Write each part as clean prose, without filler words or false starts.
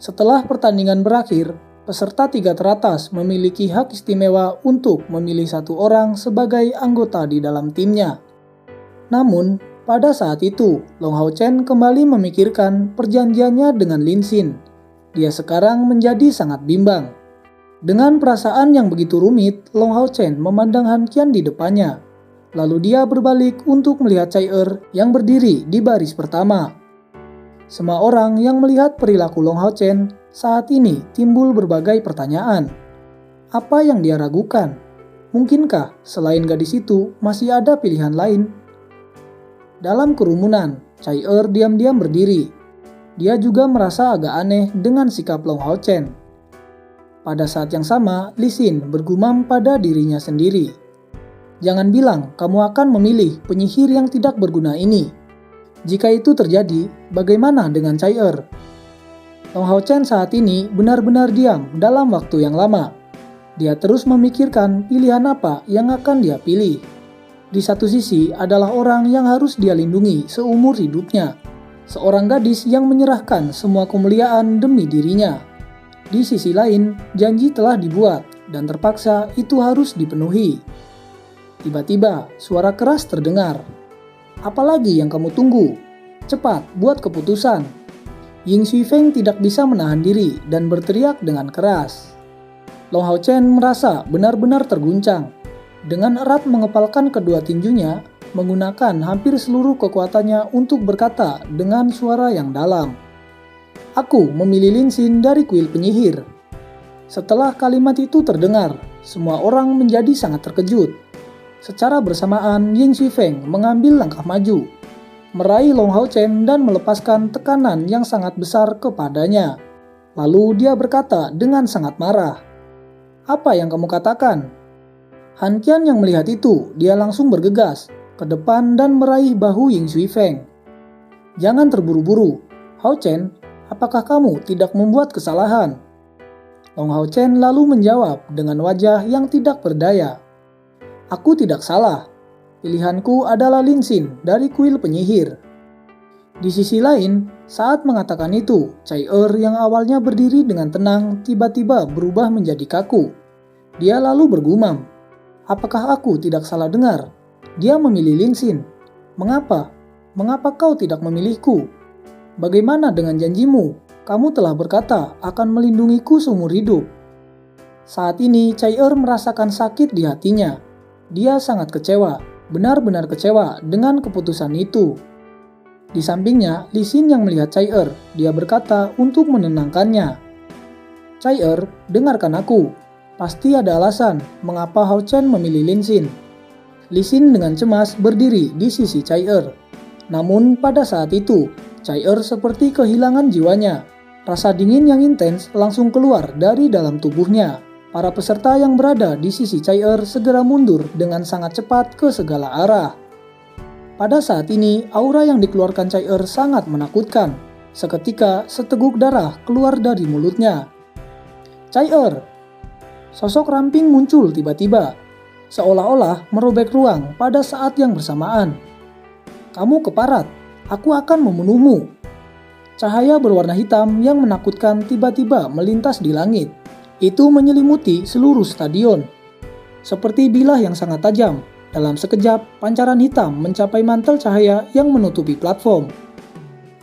Setelah pertandingan berakhir, peserta 3 teratas memiliki hak istimewa untuk memilih 1 orang sebagai anggota di dalam timnya. Namun, pada saat itu, Long Hao Chen kembali memikirkan perjanjiannya dengan Lin Xin. Dia sekarang menjadi sangat bimbang. Dengan perasaan yang begitu rumit, Long Hao Chen memandang Han Qian di depannya. Lalu dia berbalik untuk melihat Cai Er yang berdiri di baris pertama. Semua orang yang melihat perilaku Long Hao Chen saat ini timbul berbagai pertanyaan. Apa yang dia ragukan? Mungkinkah selain gadis itu masih ada pilihan lain? Dalam kerumunan, Cai Er diam-diam berdiri. Dia juga merasa agak aneh dengan sikap Long Hao Chen. Pada saat yang sama, Li Xin bergumam pada dirinya sendiri. Jangan bilang kamu akan memilih penyihir yang tidak berguna ini. Jika itu terjadi, bagaimana dengan Cai Er? Long Hao Chen saat ini benar-benar diam dalam waktu yang lama. Dia terus memikirkan pilihan apa yang akan dia pilih. Di satu sisi adalah orang yang harus dia lindungi seumur hidupnya. Seorang gadis yang menyerahkan semua kemuliaan demi dirinya. Di sisi lain, janji telah dibuat dan terpaksa itu harus dipenuhi. Tiba-tiba, suara keras terdengar. Apalagi yang kamu tunggu? Cepat, buat keputusan. Ying Xuefeng tidak bisa menahan diri dan berteriak dengan keras. Long Hao Chen merasa benar-benar terguncang. Dengan erat mengepalkan kedua tinjunya, menggunakan hampir seluruh kekuatannya untuk berkata dengan suara yang dalam. Aku memilih Lin Xin dari kuil penyihir. Setelah kalimat itu terdengar, semua orang menjadi sangat terkejut. Secara bersamaan, Ying Xuefeng mengambil langkah maju, meraih Long Hao Chen dan melepaskan tekanan yang sangat besar kepadanya. Lalu dia berkata dengan sangat marah, "Apa yang kamu katakan?" Han Qian yang melihat itu, dia langsung bergegas ke depan dan meraih bahu Ying Xuefeng. "Jangan terburu-buru, Hao Chen, apakah kamu tidak membuat kesalahan?" Long Hao Chen lalu menjawab dengan wajah yang tidak berdaya. "Aku tidak salah. Pilihanku adalah Lin Xin dari kuil penyihir." Di sisi lain, saat mengatakan itu, Cai Er yang awalnya berdiri dengan tenang tiba-tiba berubah menjadi kaku. Dia lalu bergumam, "Apakah aku tidak salah dengar? Dia memilih Lin Xin. Mengapa? Mengapa kau tidak memilihku? Bagaimana dengan janjimu? Kamu telah berkata akan melindungiku seumur hidup." Saat ini Cai Er merasakan sakit di hatinya. Dia sangat kecewa, benar-benar kecewa dengan keputusan itu. Di sampingnya, Li Xin yang melihat Cai Er, dia berkata untuk menenangkannya. "Cai Er, dengarkan aku. Pasti ada alasan mengapa Hao Chen memilih Lin Xin." Li Xin dengan cemas berdiri di sisi Cai Er. Namun pada saat itu, Cai Er seperti kehilangan jiwanya. Rasa dingin yang intens langsung keluar dari dalam tubuhnya. Para peserta yang berada di sisi Cai Er segera mundur dengan sangat cepat ke segala arah. Pada saat ini, aura yang dikeluarkan Cai Er sangat menakutkan. Seketika, seteguk darah keluar dari mulutnya. "Cai Er!" Sosok ramping muncul tiba-tiba, seolah-olah merobek ruang pada saat yang bersamaan. "Kamu keparat, aku akan membunuhmu." Cahaya berwarna hitam yang menakutkan tiba-tiba melintas di langit. Itu menyelimuti seluruh stadion. Seperti bilah yang sangat tajam, dalam sekejap pancaran hitam mencapai mantel cahaya yang menutupi platform.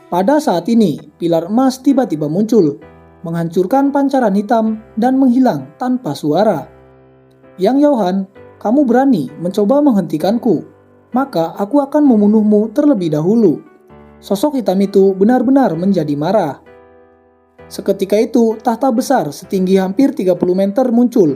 Pada saat ini, pilar emas tiba-tiba muncul, menghancurkan pancaran hitam dan menghilang tanpa suara. "Yang Yaohan, kamu berani mencoba menghentikanku, maka aku akan membunuhmu terlebih dahulu." Sosok hitam itu benar-benar menjadi marah. Seketika itu, tahta besar setinggi hampir 30 meter muncul.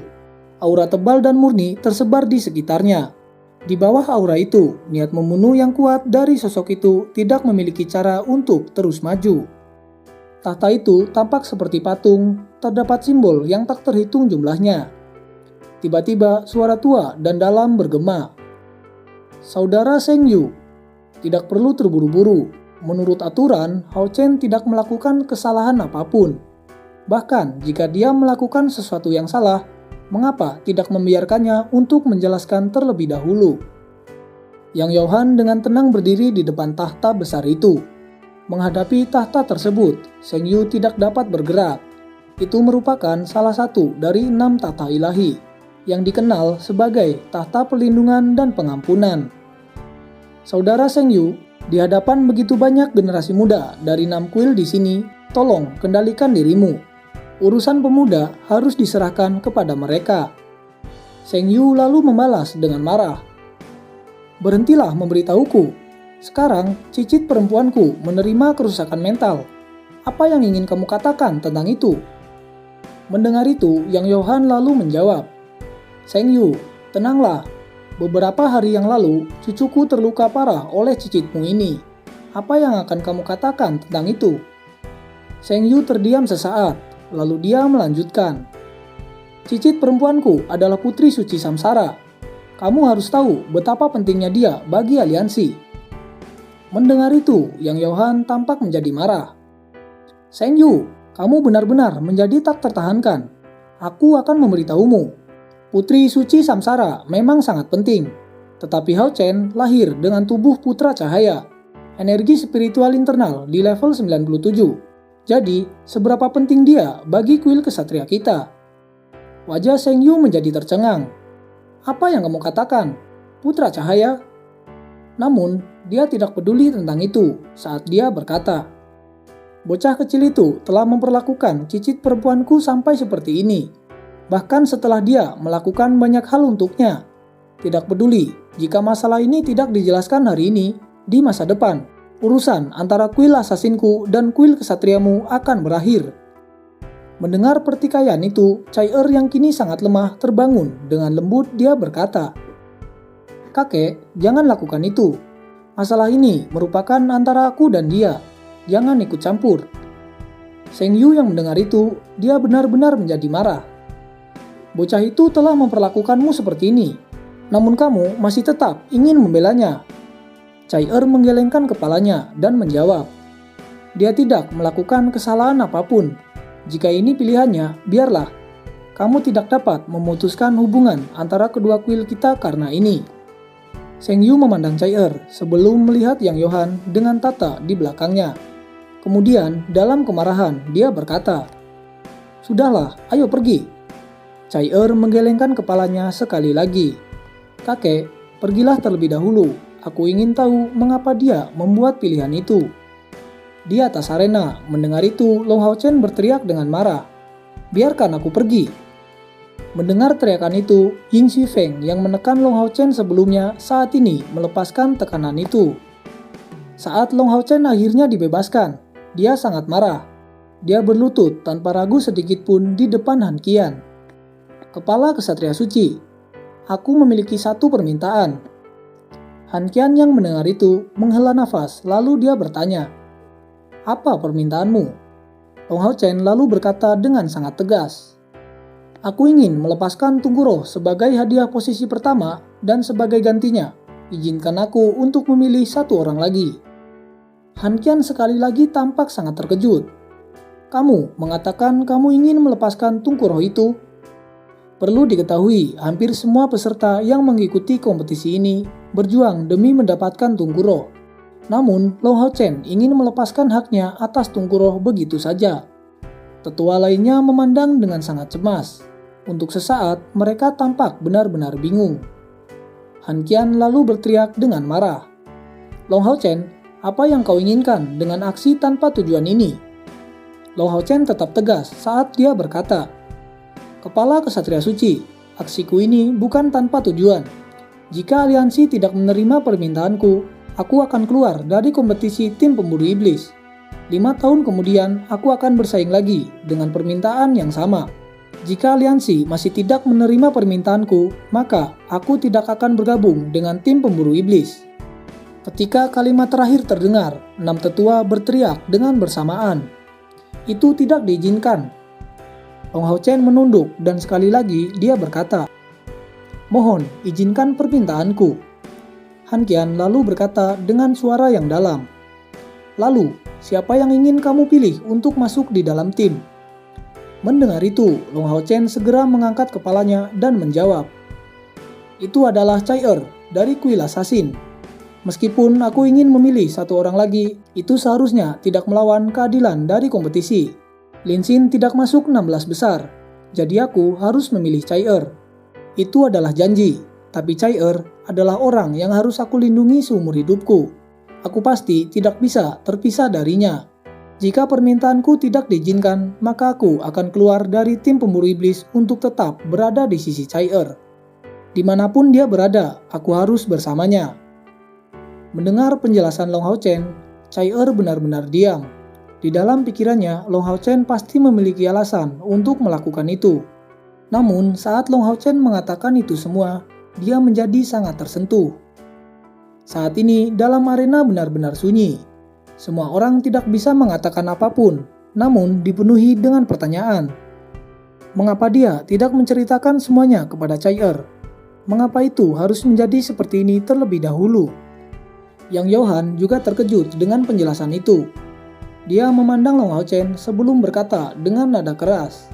Aura tebal dan murni tersebar di sekitarnya. Di bawah aura itu, niat membunuh yang kuat dari sosok itu tidak memiliki cara untuk terus maju. Tahta itu tampak seperti patung, terdapat simbol yang tak terhitung jumlahnya. Tiba-tiba suara tua dan dalam bergema. "Saudara Seng Yu, tidak perlu terburu-buru. Menurut aturan, Hao Chen tidak melakukan kesalahan apapun. Bahkan jika dia melakukan sesuatu yang salah, mengapa tidak membiarkannya untuk menjelaskan terlebih dahulu?" Yang Yaohan dengan tenang berdiri di depan tahta besar itu. Menghadapi tahta tersebut, Sheng Yu tidak dapat bergerak. Itu merupakan salah satu dari 6 tahta ilahi yang dikenal sebagai tahta perlindungan dan pengampunan. Saudara Sheng Yu, di hadapan begitu banyak generasi muda dari 6 kuil di sini, tolong kendalikan dirimu. Urusan pemuda harus diserahkan kepada mereka. Sheng Yu lalu membalas dengan marah. Berhentilah memberitahuku. Sekarang, cicit perempuanku menerima kerusakan mental. Apa yang ingin kamu katakan tentang itu? Mendengar itu, Yang Yohan lalu menjawab, Sheng Yu, tenanglah. Beberapa hari yang lalu, cucuku terluka parah oleh cicitmu ini. Apa yang akan kamu katakan tentang itu? Sheng Yu terdiam sesaat, lalu dia melanjutkan. Cicit perempuanku adalah putri suci Samsara. Kamu harus tahu betapa pentingnya dia bagi aliansi. Mendengar itu, Yang Yohan tampak menjadi marah. Sheng Yu, kamu benar-benar menjadi tak tertahankan. Aku akan memberitahumu. Putri suci Samsara memang sangat penting. Tetapi Hao Chen lahir dengan tubuh putra cahaya. Energi spiritual internal di level 97. Jadi, seberapa penting dia bagi kuil kesatria kita? Wajah Sheng Yu menjadi tercengang. Apa yang kamu katakan? Putra cahaya? Namun, dia tidak peduli tentang itu saat dia berkata, bocah kecil itu telah memperlakukan cicit perempuanku sampai seperti ini. Bahkan setelah dia melakukan banyak hal untuknya. Tidak peduli jika masalah ini tidak dijelaskan hari ini, di masa depan, urusan antara kuil asasinku dan kuil kesatriamu akan berakhir. Mendengar pertikaian itu, Chai yang kini sangat lemah terbangun. Dengan lembut dia berkata, kakek, jangan lakukan itu. Masalah ini merupakan antara aku dan dia. Jangan ikut campur. Sheng Yu yang mendengar itu, dia benar-benar menjadi marah. Bocah itu telah memperlakukanmu seperti ini. Namun kamu masih tetap ingin membelanya. Chai menggelengkan kepalanya dan menjawab. Dia tidak melakukan kesalahan apapun. Jika ini pilihannya, biarlah. Kamu tidak dapat memutuskan hubungan antara kedua kuil kita karena ini. Sheng Yu memandang Chai sebelum melihat Yang Yohan dengan tata di belakangnya. Kemudian dalam kemarahan dia berkata, sudahlah, ayo pergi. Chai menggelengkan kepalanya sekali lagi. Kakek, pergilah terlebih dahulu. Aku ingin tahu mengapa dia membuat pilihan itu. Di atas arena, mendengar itu, Long Hao Chen berteriak dengan marah. Biarkan aku pergi. Mendengar teriakan itu, Ying Xifeng yang menekan Long Hao Chen sebelumnya saat ini melepaskan tekanan itu. Saat Long Hao Chen akhirnya dibebaskan, dia sangat marah. Dia berlutut tanpa ragu sedikit pun di depan Han Qian. Kepala Kesatria Suci, aku memiliki satu permintaan. Han Qian yang mendengar itu menghela nafas lalu dia bertanya, apa permintaanmu? Long Hao Chen lalu berkata dengan sangat tegas, aku ingin melepaskan Tunku Roh sebagai hadiah posisi pertama dan sebagai gantinya, izinkan aku untuk memilih satu orang lagi. Han Qian sekali lagi tampak sangat terkejut. Kamu mengatakan kamu ingin melepaskan Tunku Roh itu? Perlu diketahui, hampir semua peserta yang mengikuti kompetisi ini berjuang demi mendapatkan Tunku Roh. Namun, Long Hao Chen ingin melepaskan haknya atas Tunku Roh begitu saja. Tetua lainnya memandang dengan sangat cemas. Untuk sesaat, mereka tampak benar-benar bingung. Han Qian lalu berteriak dengan marah. Long Hao Chen, apa yang kau inginkan dengan aksi tanpa tujuan ini? Long Hao Chen tetap tegas saat dia berkata, Kepala Kesatria Suci, aksiku ini bukan tanpa tujuan. Jika aliansi tidak menerima permintaanku, aku akan keluar dari kompetisi tim pemburu iblis. 5 tahun kemudian, aku akan bersaing lagi dengan permintaan yang sama. Jika aliansi masih tidak menerima permintaanku, maka aku tidak akan bergabung dengan tim pemburu iblis. Ketika kalimat terakhir terdengar, 6 tetua berteriak dengan bersamaan. Itu tidak diizinkan. Long Hao Chen menunduk dan sekali lagi dia berkata, mohon izinkan permintaanku. Han Qian lalu berkata dengan suara yang dalam, lalu siapa yang ingin kamu pilih untuk masuk di dalam tim? Mendengar itu, Long Hao Chen segera mengangkat kepalanya dan menjawab, itu adalah Chai dari kuil Assassin. Meskipun aku ingin memilih satu orang lagi, itu seharusnya tidak melawan keadilan dari kompetisi. Lin Xin tidak masuk 16 besar, jadi aku harus memilih Chai Itu adalah janji, tapi Chai adalah orang yang harus aku lindungi seumur hidupku. Aku pasti tidak bisa terpisah darinya. Jika permintaanku tidak diizinkan, maka aku akan keluar dari tim pemburu iblis untuk tetap berada di sisi Chai Dimanapun dia berada, aku harus bersamanya. Mendengar penjelasan Long Hao Chen, Chai benar-benar diam. Di dalam pikirannya, Long Hao Chen pasti memiliki alasan untuk melakukan itu. Namun, saat Long Hao Chen mengatakan itu semua, dia menjadi sangat tersentuh. Saat ini, dalam arena benar-benar sunyi. Semua orang tidak bisa mengatakan apapun, namun dipenuhi dengan pertanyaan. Mengapa dia tidak menceritakan semuanya kepada Chai Mengapa itu harus menjadi seperti ini terlebih dahulu? Yang Johan juga terkejut dengan penjelasan itu. Dia memandang Long Hao Chen sebelum berkata dengan nada keras.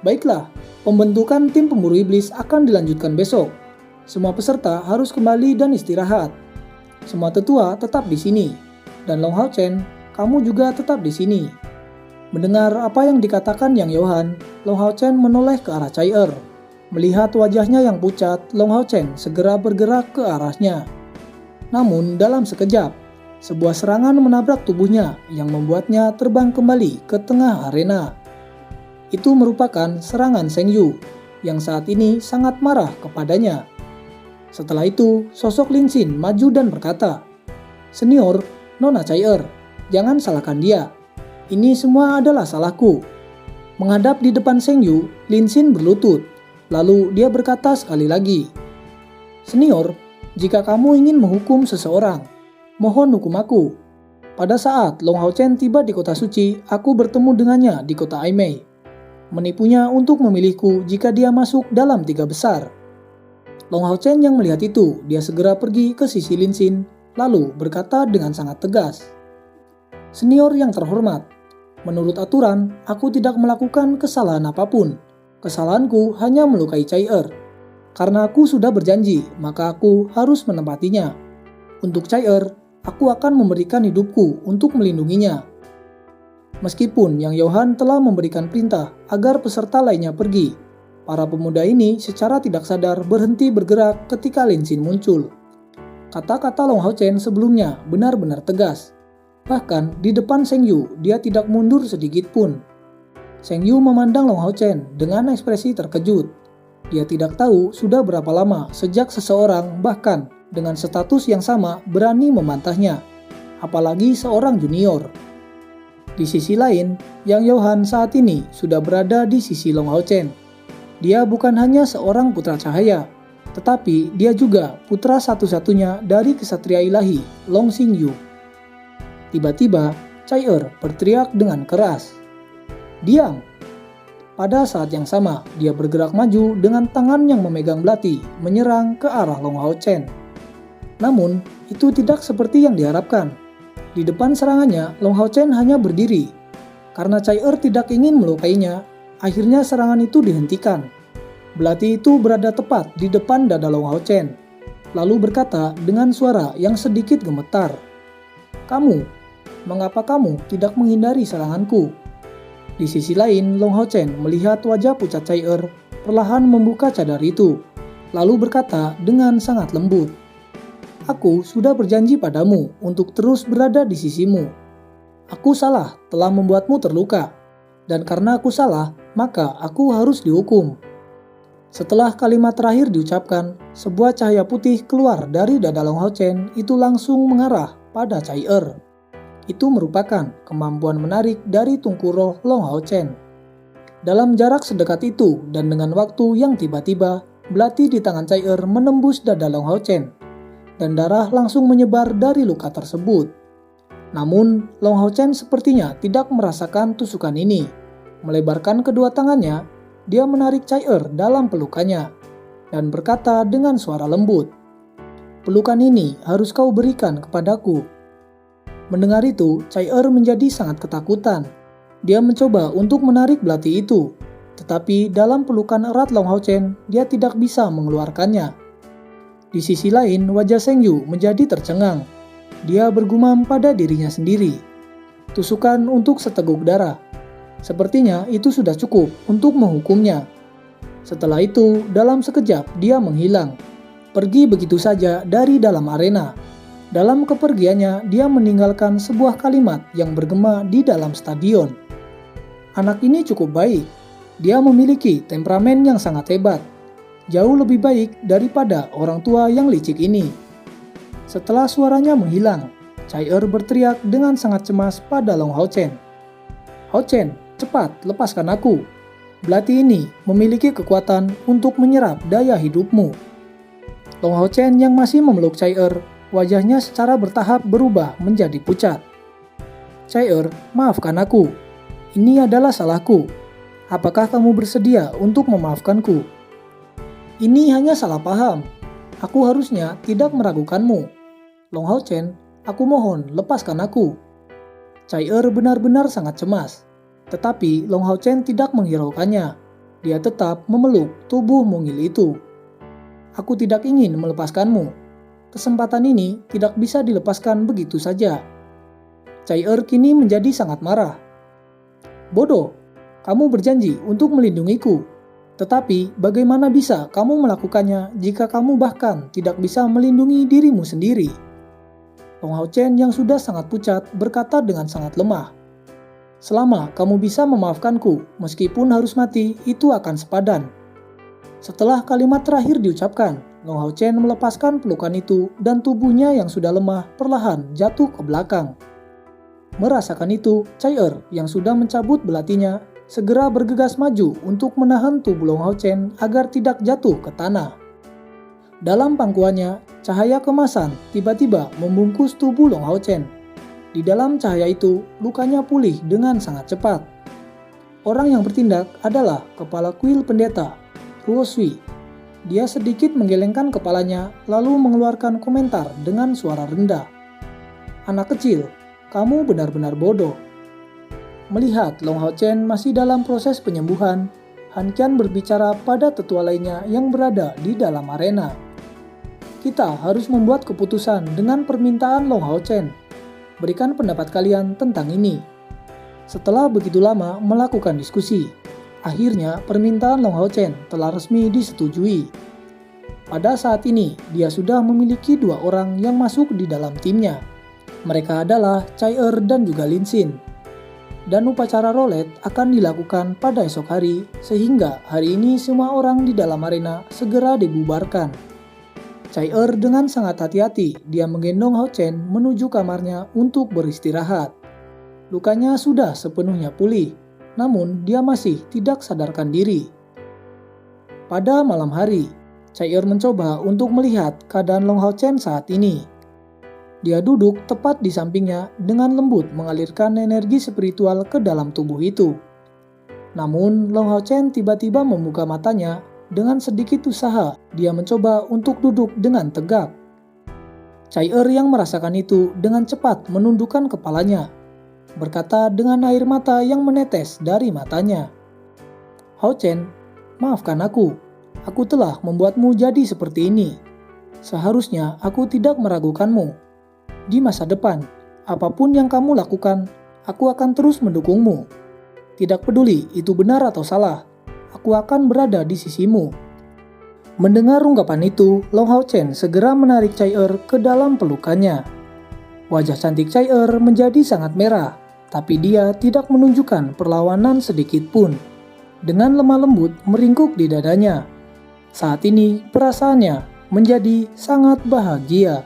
Baiklah, pembentukan tim pemburu iblis akan dilanjutkan besok. Semua peserta harus kembali dan istirahat. Semua tetua tetap di sini. Dan Long Hao Chen, kamu juga tetap di sini. Mendengar apa yang dikatakan Yang Johan, Long Hao Chen menoleh ke arah Chai Melihat wajahnya yang pucat, Long Hao Chen segera bergerak ke arahnya. Namun dalam sekejap, sebuah serangan menabrak tubuhnya yang membuatnya terbang kembali ke tengah arena. Itu merupakan serangan Seng Yu yang saat ini sangat marah kepadanya. Setelah itu, sosok Lin Xin maju dan berkata, "Senior, Nona Chai jangan salahkan dia. Ini semua adalah salahku." Menghadap di depan Seng Yu, Lin Xin berlutut. Lalu dia berkata sekali lagi, "Senior, jika kamu ingin menghukum seseorang, mohon hukum aku. Pada saat Long Hao Chen tiba di kota suci, aku bertemu dengannya di kota Aimei. Menipunya untuk memilihku jika dia masuk dalam 3 besar." Long Hao Chen yang melihat itu, dia segera pergi ke sisi Lin Xin, lalu berkata dengan sangat tegas, "Senior yang terhormat, menurut aturan, aku tidak melakukan kesalahan apapun. Kesalahanku hanya melukai Chai Karena aku sudah berjanji, maka aku harus menepatinya. Untuk Chai aku akan memberikan hidupku untuk melindunginya." Meskipun Yang Johan telah memberikan perintah agar peserta lainnya pergi, para pemuda ini secara tidak sadar berhenti bergerak ketika Lin Xin muncul. Kata-kata Long Hao Chen sebelumnya benar-benar tegas. Bahkan di depan Seng Yu, dia tidak mundur sedikit pun. Seng Yu memandang Long Hao Chen dengan ekspresi terkejut. Dia tidak tahu sudah berapa lama sejak seseorang bahkan dengan status yang sama berani membantahnya, apalagi seorang junior. Di sisi lain, Yang Johan saat ini sudah berada di sisi Long Hao Chen. Dia bukan hanya seorang putra cahaya, tetapi dia juga putra satu-satunya dari kesatria ilahi Long Xingyu. Tiba-tiba, Chai berteriak dengan keras, "Diam!" Pada saat yang sama, dia bergerak maju dengan tangan yang memegang belati, menyerang ke arah Long Hao Chen. Namun, itu tidak seperti yang diharapkan. Di depan serangannya, Long Hao Chen hanya berdiri. Karena Chai tidak ingin melukainya, akhirnya serangan itu dihentikan. Belati itu berada tepat di depan dada Long Hao Chen, lalu berkata dengan suara yang sedikit gemetar, "Kamu, mengapa kamu tidak menghindari seranganku?" Di sisi lain, Long Hao Chen melihat wajah pucat Chai perlahan membuka cadar itu, lalu berkata dengan sangat lembut, "Aku sudah berjanji padamu untuk terus berada di sisimu. Aku salah telah membuatmu terluka, dan karena aku salah, maka aku harus dihukum." Setelah kalimat terakhir diucapkan, sebuah cahaya putih keluar dari dada Long Hao Chen itu langsung mengarah pada Chai Itu merupakan kemampuan menarik dari tungku roh Long Hao Chen. Dalam jarak sedekat itu dan dengan waktu yang tiba-tiba, belati di tangan Chai menembus dada Long Hao Chen, dan darah langsung menyebar dari luka tersebut. Namun, Long Hao Chen sepertinya tidak merasakan tusukan ini. Melebarkan kedua tangannya, dia menarik Chai dalam pelukannya, dan berkata dengan suara lembut, "Pelukan ini harus kau berikan kepadaku." Mendengar itu, Chai menjadi sangat ketakutan. Dia mencoba untuk menarik belati itu, tetapi dalam pelukan erat Long Hao Chen, dia tidak bisa mengeluarkannya. Di sisi lain, wajah Seng Yu menjadi tercengang. Dia bergumam pada dirinya sendiri. Tusukan untuk seteguk darah. Sepertinya itu sudah cukup untuk menghukumnya. Setelah itu, dalam sekejap dia menghilang. Pergi begitu saja dari dalam arena. Dalam kepergiannya, dia meninggalkan sebuah kalimat yang bergema di dalam stadion. Anak ini cukup baik. Dia memiliki temperamen yang sangat hebat. Jauh lebih baik daripada orang tua yang licik ini. Setelah suaranya menghilang, Chai-er berteriak dengan sangat cemas pada Long Hao Chen. "Hao Chen, cepat lepaskan aku. Belati ini memiliki kekuatan untuk menyerap daya hidupmu." Long Hao Chen yang masih memeluk Chai-er, wajahnya secara bertahap berubah menjadi pucat. "Chai-er, maafkan aku. Ini adalah salahku. Apakah kamu bersedia untuk memaafkanku?" "Ini hanya salah paham. Aku harusnya tidak meragukanmu. Long Hao Chen, aku mohon lepaskan aku." Chai-er benar-benar sangat cemas. Tetapi Long Hao Chen tidak menghiraukannya. Dia tetap memeluk tubuh mungil itu. "Aku tidak ingin melepaskanmu. Kesempatan ini tidak bisa dilepaskan begitu saja." Chai-er kini menjadi sangat marah. "Bodoh, kamu berjanji untuk melindungiku. Tetapi bagaimana bisa kamu melakukannya jika kamu bahkan tidak bisa melindungi dirimu sendiri?" Long Hao Chen yang sudah sangat pucat berkata dengan sangat lemah. "Selama kamu bisa memaafkanku, meskipun harus mati, itu akan sepadan." Setelah kalimat terakhir diucapkan, Long Hao Chen melepaskan pelukan itu dan tubuhnya yang sudah lemah perlahan jatuh ke belakang. Merasakan itu, Chai-er yang sudah mencabut belatinya segera bergegas maju untuk menahan tubuh Long Hao Chen agar tidak jatuh ke tanah. Dalam pangkuannya, cahaya kemasan tiba-tiba membungkus tubuh Long Hao Chen. Di dalam cahaya itu, lukanya pulih dengan sangat cepat. Orang yang bertindak adalah kepala kuil pendeta, Ruo Sui. Dia sedikit menggelengkan kepalanya lalu mengeluarkan komentar dengan suara rendah. "Anak kecil, kamu benar-benar bodoh." Melihat Long Hao Chen masih dalam proses penyembuhan, Han Qian berbicara pada tetua lainnya yang berada di dalam arena. "Kita harus membuat keputusan dengan permintaan Long Hao Chen. Berikan pendapat kalian tentang ini." Setelah begitu lama melakukan diskusi, akhirnya permintaan Long Hao Chen telah resmi disetujui. Pada saat ini, dia sudah memiliki 2 orang yang masuk di dalam timnya. Mereka adalah Chai-er dan juga Lin Xin. Dan upacara rolet akan dilakukan pada esok hari, sehingga hari ini semua orang di dalam arena segera dibubarkan. Chai-er dengan sangat hati-hati, dia menggendong Hao Chen menuju kamarnya untuk beristirahat. Lukanya sudah sepenuhnya pulih, namun dia masih tidak sadarkan diri. Pada malam hari, Chai-er mencoba untuk melihat keadaan Long Hao Chen saat ini. Dia duduk tepat di sampingnya dengan lembut mengalirkan energi spiritual ke dalam tubuh itu. Namun, Long Hao Chen tiba-tiba membuka matanya dengan sedikit usaha. Dia mencoba untuk duduk dengan tegak. Chai-er yang merasakan itu dengan cepat menundukkan kepalanya, berkata dengan air mata yang menetes dari matanya. "Hao Chen, maafkan aku. Aku telah membuatmu jadi seperti ini. Seharusnya aku tidak meragukanmu. Di masa depan, apapun yang kamu lakukan, aku akan terus mendukungmu. Tidak peduli itu benar atau salah, aku akan berada di sisimu." Mendengar ungkapan itu, Long Hao Chen segera menarik Chai-er ke dalam pelukannya. Wajah cantik Chai-er menjadi sangat merah, tapi dia tidak menunjukkan perlawanan sedikit pun. Dengan lemah lembut meringkuk di dadanya. Saat ini perasaannya menjadi sangat bahagia.